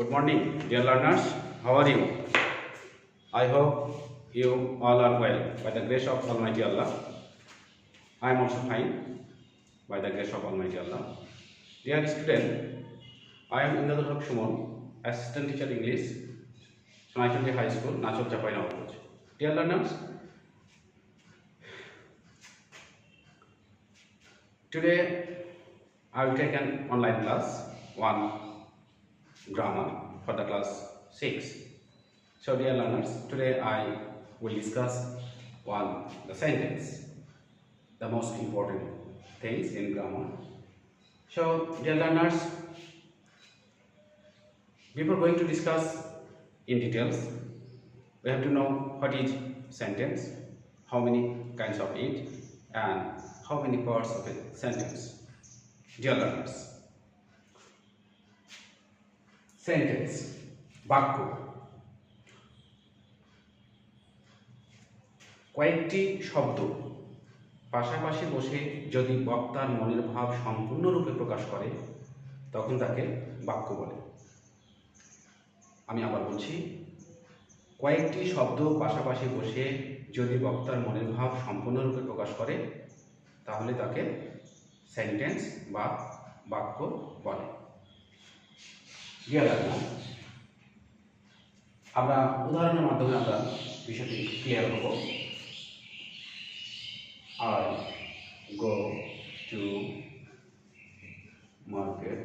Good morning, dear learners. How are you? I hope you all are well by the grace of Almighty Allah. I am also fine by the grace of Almighty Allah. Dear student, I am Indradul Haq Suman, Assistant Teacher English, Sonaichandy High School, Nachol Chapai. Dear learners, today I will take an online class 1 grammar for the class 6. So dear learners, today I will discuss the sentence, the most important things in grammar. So dear learners, before going to discuss in details, we have to know what is sentence, how many kinds of it, and how many parts of a sentence. Dear learners, sentence, বাক্য, কয়েকটি শব্দ পাশাপাশি বসে যদি বক্তার মনের ভাব সম্পূর্ণরূপে প্রকাশ করে তখন তাকে বাক্য বলে। আমি আবার বলছি, কয়েকটি শব্দ পাশাপাশি বসে যদি বক্তার মনের ভাব সম্পূর্ণরূপে প্রকাশ করে তাহলে তাকে সেন্টেন্স বা বাক্য বলে। আমরা উদাহরণের মাধ্যমে আমরা বিষয়টি ক্লিয়ার হব। I go to market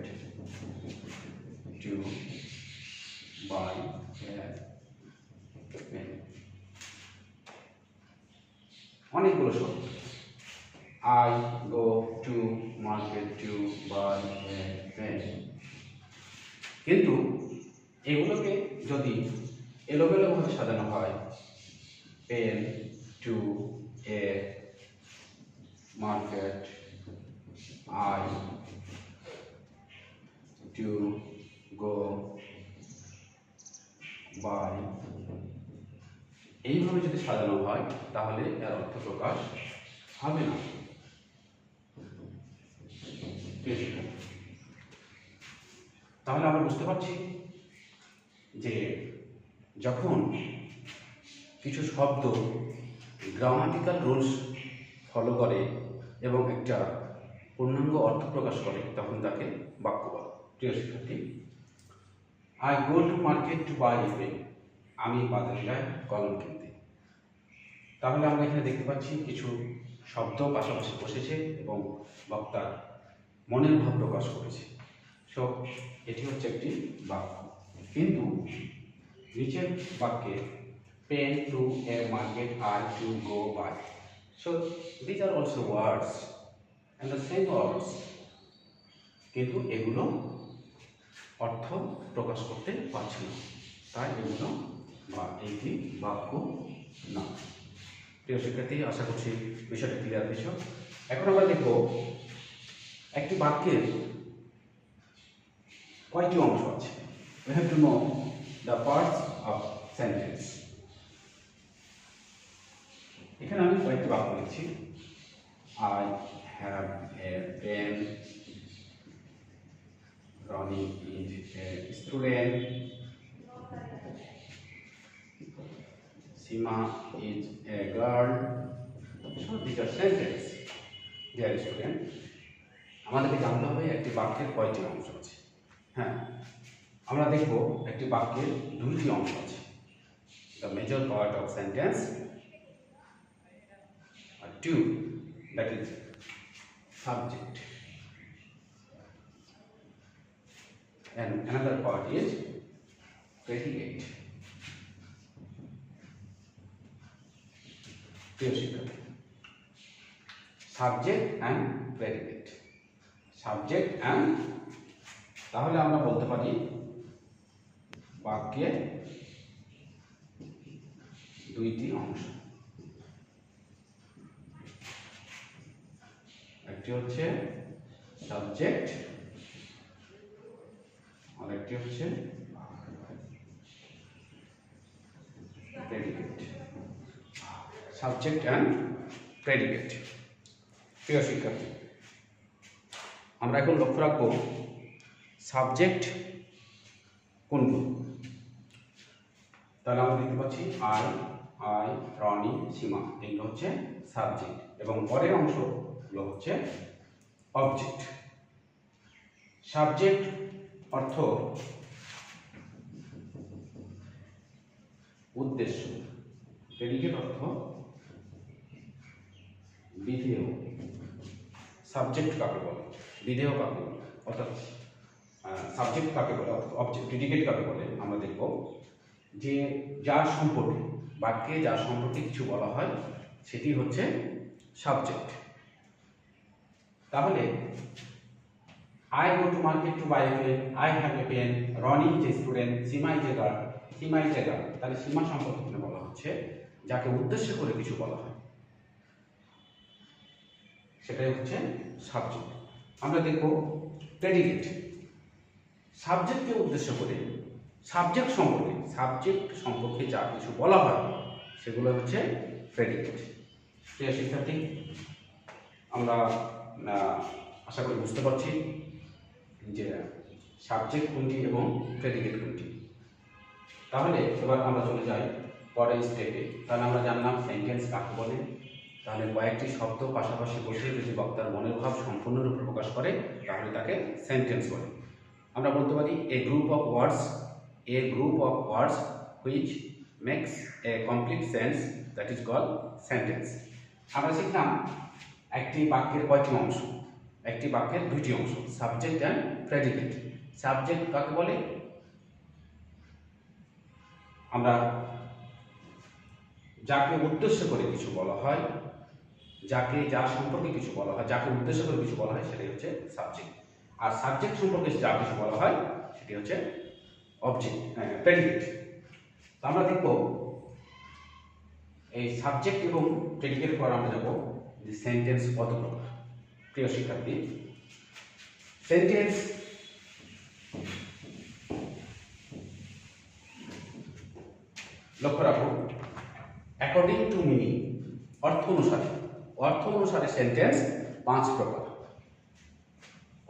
to buy a pen. অনেকগুলো শব্দ। I go to market to buy a pen. কিন্তু এগুলোকে যদি এলোমেলোভাবে সাজানো হয়, pen to a market, I to go buy, এইভাবে যদি সাজানো হয় তাহলে এর অর্থ প্রকাশ হবে না। তাহলে আমরা বুঝতে পারছি যে যখন কিছু শব্দ গ্রামাটিক্যাল রুলস ফলো করে এবং একটা পূর্ণাঙ্গ অর্থ প্রকাশ করে তখন তাকে বাক্য বলে। প্রিয় শিক্ষার্থী, I go to market to buy a pen, আমি বাজারে যাই কলম কিনতে। তাহলে আমরা এখানে দেখতে পাচ্ছি কিছু শব্দ পাশাপাশি বসেছে এবং বক্তার মনের ভাব প্রকাশ করেছে। সো এটি হচ্ছে একটি বাক্য। কিন্তু নিচের বাক্যে pen to a market, I to go buy, so these are also words and the same words, কিন্তু এগুলো অর্থ প্রকাশ করতে পারছে না, তাই এগুলো বা এইটি বাক্য না। প্রিয় শিক্ষার্থী, আশা করছি বিষয়টা ক্লিয়ার হয়েছে। এখন আমরা দেখব একটি বাক্যের কয়টি অংশ আছে। We have to know the parts of sentence. এখানে আমি কয়েকটি বাক্য লিখছি। I have a pen, Ronnie is a student, Sima is a girl. So these are sentences, dear student. আমাদেরকে জানতে হবে একটি বাক্যের কয়টি অংশ আছে। হ্যাঁ, আমরা দেখব একটি বাক্যের দুইটি অংশ আছে। The major part of sentence are two, that is subject, and another part is predicate. Subject and predicate. Subject and, তাহলে আমরা বলতে পারি বাক্যে দুইটি অংশ, একটি হচ্ছে সাবজেক্ট আর একটি হচ্ছে প্রেডিকেট। Subject and predicate. প্রিয় শিক্ষার্থী, আমরা এখন লক্ষ্য রাখবো সাবজেক্ট কোনগুলো? তাহলে আমরা দেখতে পাচ্ছি আই, রনি, সীমা, এগুলো হচ্ছে সাবজেক্ট এবং পরের অংশগুলো হচ্ছে অবজেক্ট। সাবজেক্ট অর্থ উদ্দেশ্য, প্রেডিকেট অর্থ বিধেয়। সাবজেক্ট কাকে বলে, বিধেয় কাকে বলে, অর্থাৎ সাবজেক্ট কাকে বলে, অবজেক্ট প্রেডিকেট কাকে বলে আমরা দেখব। যে যার সম্পর্কে, বাক্যে যার সম্পর্কে কিছু বলা হয় সেটি হচ্ছে সাবজেক্ট। তাহলে I go to market to buy a pen, I have a pen, Ronnie is a student, Sima is a girl, Sima is a girl। তাহলে সীমা সম্পর্কে বলা হচ্ছে যাকে উদ্দেশ্য করে কিছু বলা হয়, সেটাই হচ্ছে সাবজেক্ট। আমরা দেখব প্রেডিকেট। সাবজেক্টকে উদ্দেশ্য করে সাবজেক্ট সম্পর্কে যা কিছু বলা হয় সেগুলো হচ্ছে প্রেডিকেট। প্রিয় শিক্ষার্থী, আমরা আশা করি বুঝতে পারছি যে সাবজেক্ট কোনটি এবং প্রেডিকেট কোনটি। তাহলে এবার আমরা চলে যাই পরের স্টেপে। তাহলে আমরা জানলাম সেন্টেন্স কাকে বলে। তাহলে কয়েকটি শব্দ পাশাপাশি বসে যদি বক্তার মনের ভাব সম্পূর্ণরূপে প্রকাশ করে তাহলে তাকে সেন্টেন্স বলে। আমরা বলতে পারি a group of words which makes a complete sense, that is called sentence. আমরা শিখলাম একটি বাক্যের কয়টি অংশ, একটি বাক্যের দুইটি অংশ, সাবজেক্ট অ্যান্ড প্রেডিকেট। সাবজেক্ট কাকে বলে? আমরা যাকে উদ্দেশ্য করে কিছু বলা হয়, যার সম্পর্কে কিছু বলা হয়, যাকে উদ্দেশ্য করে কিছু বলা হয় সেটাই হচ্ছে সাবজেক্ট। আর সাবজেক্ট সম্পর্কে যা কিছু বলা হয় সেটি হচ্ছে অবজেক্ট, প্রেডিকেট। তো আমরা দেখব এই সাবজেক্ট এবং প্রেডিকেট পর আমরা যাব যে সেন্টেন্স কত প্রকার। প্রিয় শিক্ষার্থী, সেন্টেন্স লক্ষ্য রাখো, অ্যাকর্ডিং টু মিনিং, অর্থ অনুসারে সেন্টেন্স 5 প্রকার।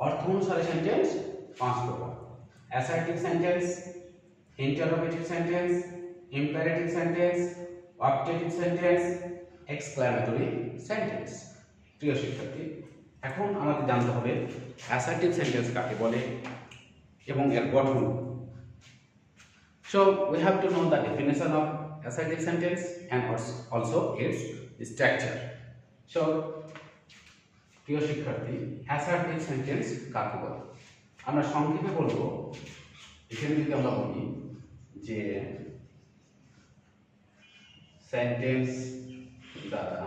অর্থ অনুসারে সেন্টেন্স 5 প্রকার। Assertive sentence, interrogative sentence, imperative sentence, objective sentence, exclamatory sentence. প্রিয় শিক্ষার্থী, এখন আমাদের জানতে হবে অ্যাসার্টিভ সেন্টেন্স কাকে বলে এবং এর গঠন। So we have to know the definition of assertive sentence and also its structure. So প্রিয় শিক্ষার্থী, assertive sentence কাকে বলে আমরা সংক্ষেপে বলবো। এখানে যদি আমরা বলি যে সেন্টেন্স দ্বারা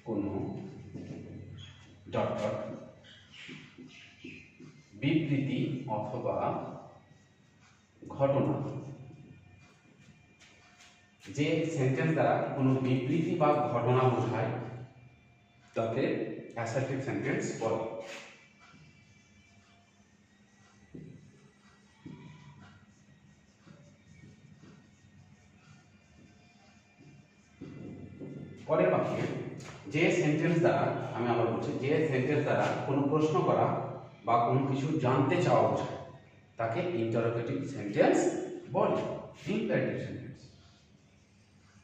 কোনো বিবৃতি অথবা ঘটনা, যে সেন্টেন্স দ্বারা কোনো বিবৃতি বা ঘটনা বোঝায় তাকে অ্যাসার্টিভ সেন্টেন্স বলে। পরের বাক্যে যে সেন্টেন্স দ্বারা, আমি আবার বলছি, যে সেন্টেন্স দ্বারা কোনো প্রশ্ন করা বা কোনো কিছু জানতে চাওয়া বোঝায় তাকে ইন্টারোগেটিভ সেন্টেন্স বলে, ইম্পারেটিভ সেন্টেন্স।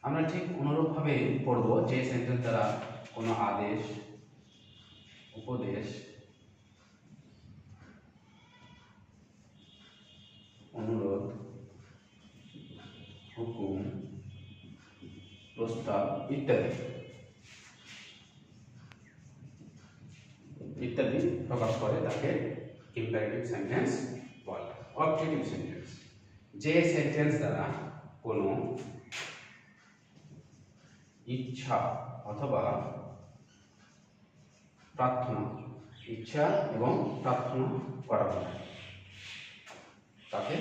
আমরা ঠিক অনুরূপভাবে পড়ব যে সেন্টেন্স দ্বারা কোনো আদেশ, উপদেশ, অনুরোধ, হুকুম, প্রস্তাব ইত্যাদি প্রকাশ করে তাকে ইম্পারেটিভ সেন্টেন্স বলে। অবজেক্টিভ সেন্টেন্স, যে সেন্টেন্স দ্বারা কোনো ইচ্ছা অথবা প্রার্থনা, ইচ্ছা এবং প্রার্থনা করা হয় তাকে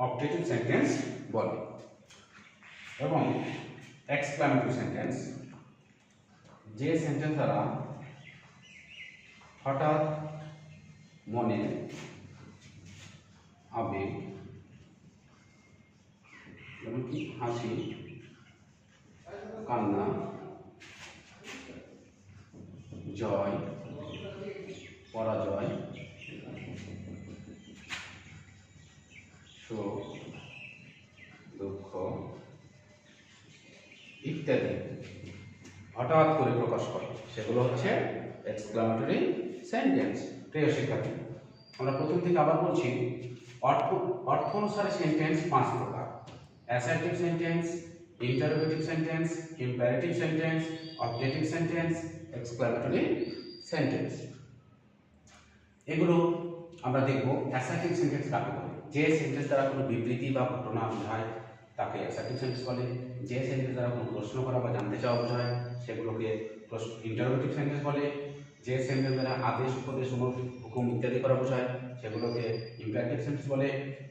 অবজেক্টিভ সেন্টেন্স বলে। এবং এক্সক্লামেটরি সেন্টেন্স, যে সেন্টেন্স দ্বারা হঠাৎ মনে আবেগ, এমনকি হাসি, কান্না, জয়, পরাজয় সুখ দুঃখ ইত্যাদি হঠাৎ করে প্রকাশ করে, সেগুলো হচ্ছে এক্সক্লামেটরি সেন্টেন্স। প্রিয় শিক্ষার্থী, আমরা প্রথম থেকে আবার বলছি, অর্থ অনুসারে সেন্টেন্স 5 প্রকার: assertive sentence, interrogative sentence, imperative sentence, objective sentence, exclamatory sentence. এগুলো আমরা দেখব। অ্যাসার্টিভ সেন্টেন্স কাকে বলে? যে সেন্টেন্স দ্বারা কোনো বিবৃতি বা ঘটনা বোঝায় তাকে অ্যাসার্টিভ সেন্টেন্স বলে। যে সেন্টেন্স দ্বারা কোনো প্রশ্ন করা বা জানতে চাওয়া বোঝায় সেগুলোকে ইন্টারোগেটিভ সেন্টেন্স বলে। যে সেন্টেন্স দ্বারা আদেশ, উপদেশ, হুকুম ইত্যাদি করা বোঝায় সেগুলোকে ইম্পারেটিভ সেন্টেন্স বলে।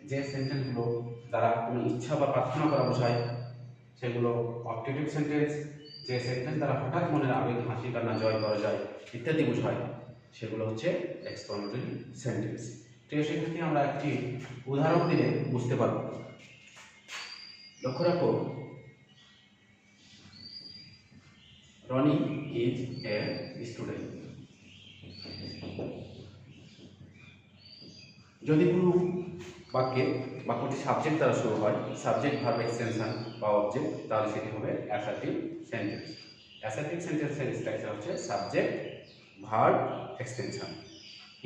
যে সেন্টেন্সগুলো দ্বারা কোনো ইচ্ছা বা প্রার্থনা করা বোঝায় সেগুলো অবজেক্টিভ সেন্টেন্স। যে সেন্টেন্স দ্বারা হঠাৎ মনের আবেগ, হাসি, কান্না জয় করা যায় ইত্যাদি বোঝায় সেগুলো হচ্ছে এক্সক্লামেটরি সেন্টেন্স। প্রিয় শিক্ষার্থী, আমরা একটি উদাহরণ দিলে বুঝতে পারব। লক্ষ্য রাখো, রনি ইজ এ স্টুডেন্ট। যদি কোনো বাক্যটি সাবজেক্ট দ্বারা শুরু হয়, সাবজেক্ট ভার্ব এক্সটেনশন বা অবজেক্ট, তাহলে সেটি হবে অ্যাসার্টিভ সেন্টেন্স। অ্যাসার্টিভ সেন্টেন্সের স্ট্রাকচার হচ্ছে subject verb extension.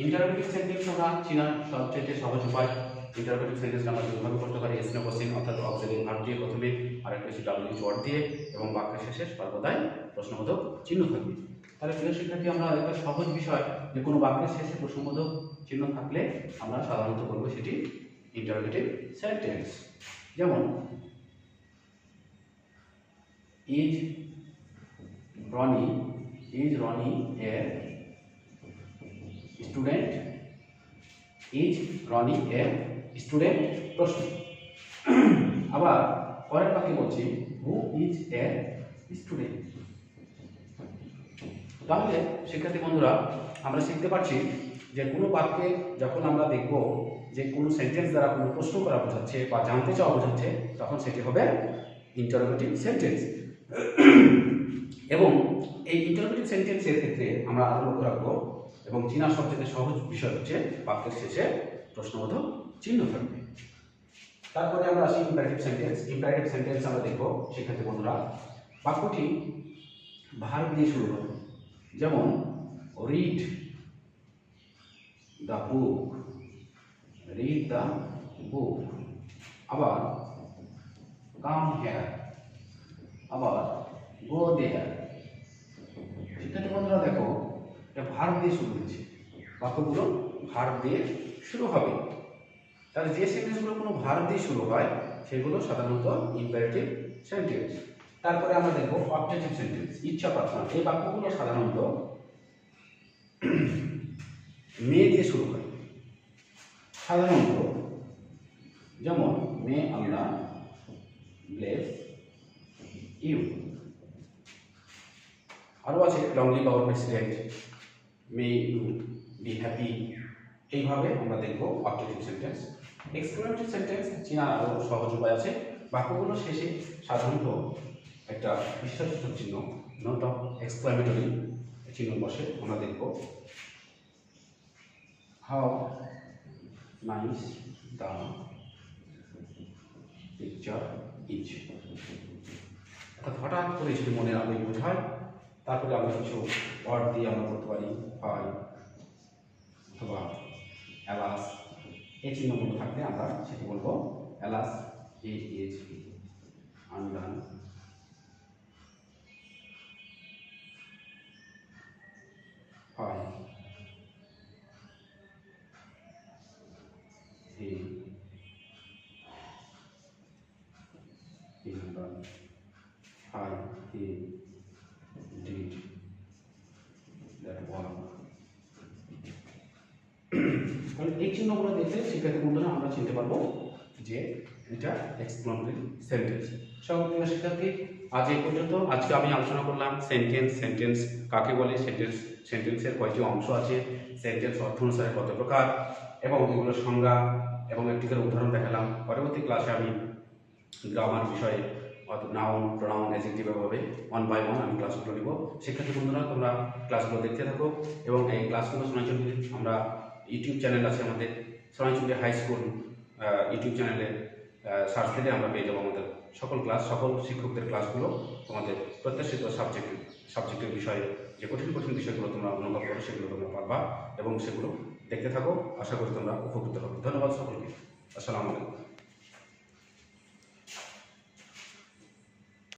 Interrogative sentence আমরা চেনার সবচেয়ে সহজ উপায়। ইন্টারোগেটিভ সেন্টেন্স আমরা দুইভাবে করতে পারি: এস নো কোশ্চেন অর্থাৎ অক্সিলারি ভার্ব দিয়ে প্রথমে, আর একটা হচ্ছে ডাব্লিউএইচ ওয়ার্ড দিয়ে, এবং বাক্যের শেষে সর্বদাই প্রশ্নবোধক চিহ্ন থাকবে। তাহলে প্রিয় শিক্ষার্থী, আমরা একটা সহজ বিষয় যে কোনো বাক্যের শেষে প্রশ্নবোধক চিহ্ন থাকলে আমরা সাধারণত বলবো সেটি ইন্টারোগেটিভ সেন্টেন্স। যেমন, is Rony a student? Is Rony a student? প্রশ্ন। আবার পরের বাক্যে বলছি, হু ইজ এ স্টুডেন্ট? তাহলে শিক্ষার্থী বন্ধুরা, আমরা শিখতে পারছি যে কোনো বাক্যে যখন আমরা দেখব যে কোনো সেন্টেন্স দ্বারা কোনো প্রশ্ন করা বোঝাচ্ছে বা জানতে চাওয়া বোঝাচ্ছে, তখন সেটি হবে ইন্টারোগেটিভ সেন্টেন্স। এবং এই ইন্টারোগেটিভ সেন্টেন্সের ক্ষেত্রে আমরা আরো লক্ষ্য রাখবো এবং চেনার সবচেয়ে সহজ বিষয় হচ্ছে বাক্যের শেষে প্রশ্নবোধক চিহ্ন থাকবে। তারপরে আমরা আসি ইম্পারেটিভ সেন্টেন্স। ইম্পারেটিভ সেন্টেন্স আমরা দেখব শিক্ষার্থী বন্ধুরা, বাক্যটি ভার্ব দিয়ে শুরু হবে। যেমন, read the book, read the book. আবার কাম হেয়ার, আবার গো দেয়ার। শিক্ষার্থী বন্ধুরা দেখো, এটা ভার্ব দিয়ে শুরু হয়েছে, বাক্যগুলো ভার্ব দিয়ে শুরু হবে। তাহলে যে সেন্টেন্সগুলো কোনো ভার্ব দিয়ে শুরু হয় সেগুলো সাধারণত ইম্পারেটিভ সেন্টেন্স। তারপরে আমরা দেখব অবজেক্টিভ সেন্টেন্স, ইচ্ছা প্রার্থনা। এই বাক্যগুলো সাধারণত মে দিয়ে শুরু হয় সাধারণত। যেমন, মে আল্লাহ ব্লেস ইউ। আরও আছে, long live our president, may you be happy. এইভাবে আমরা দেখব অবজেক্টিভ সেন্টেন্স। এক্সক্লেমেটরি সেন্টেন্স চেনার আরও সহজ উপায় আছে। বাক্যগুলোর শেষে সাধারণত একটা বিশ্বাসসূচক চিহ্ন, নোট অফ এক্সক্লেমেটরি চিহ্ন বসে। আমরা দেখব, how nice the picture is. অর্থাৎ হঠাৎ করে সেটি মনের আবেগ বোঝায়। তারপরে আমরা কিছু ওয়ার্ড দিয়ে আমরা বলতে পারি ফাই অথবা অ্যালাস। এই চিহ্নগুলো থাকলে আমরা সেটি বলবো alas it is undone, fie he is done, fie he did that work. এই চিহ্নগুলো দেখলে শিক্ষার্থী বন্ধুরা আমরা চিনতে পারবো যে এটা এক্সক্লেমেটরি সেন্টেন্স। সম্মানিত শিক্ষার্থী, আজ এই পর্যন্ত। আজকে আমি আলোচনা করলাম সেন্টেন্স কাকে বলে, সেন্টেন্সের কয়টি অংশ আছে, সেন্টেন্স অর্থ অনুসারে কত প্রকার, এবং এগুলোর সংজ্ঞা এবং একটি করে উদাহরণ দেখালাম। পরবর্তী ক্লাসে আমি গ্রামার বিষয়ে নাউন, প্রোনাউন, অ্যাডজেক্টিভ এভাবে 1 by 1 আমি ক্লাসগুলো নিব। শিক্ষার্থী বন্ধুরা, তোমরা ক্লাসগুলো দেখতে থাকো এবং এই ক্লাসগুলো সোনাইচন্ডী আমরা ইউটিউব চ্যানেল আছে আমাদের, সোনাইচন্ডী হাই স্কুল ইউটিউব চ্যানেলে সার্চ দিলে আমরা পেয়ে যাবো আমাদের সকল ক্লাস, সকল শিক্ষকদের ক্লাসগুলো। তোমাদের প্রত্যাশিত সাবজেক্টের বিষয়ে যে কঠিন কঠিন বিষয়গুলো তোমরা অনুভব করো সেগুলো তোমরা পারবা এবং সেগুলো দেখতে থাকো। আশা করি তোমরা উপকৃত হবে। ধন্যবাদ সকলকে। আসসালামু আলাইকুম।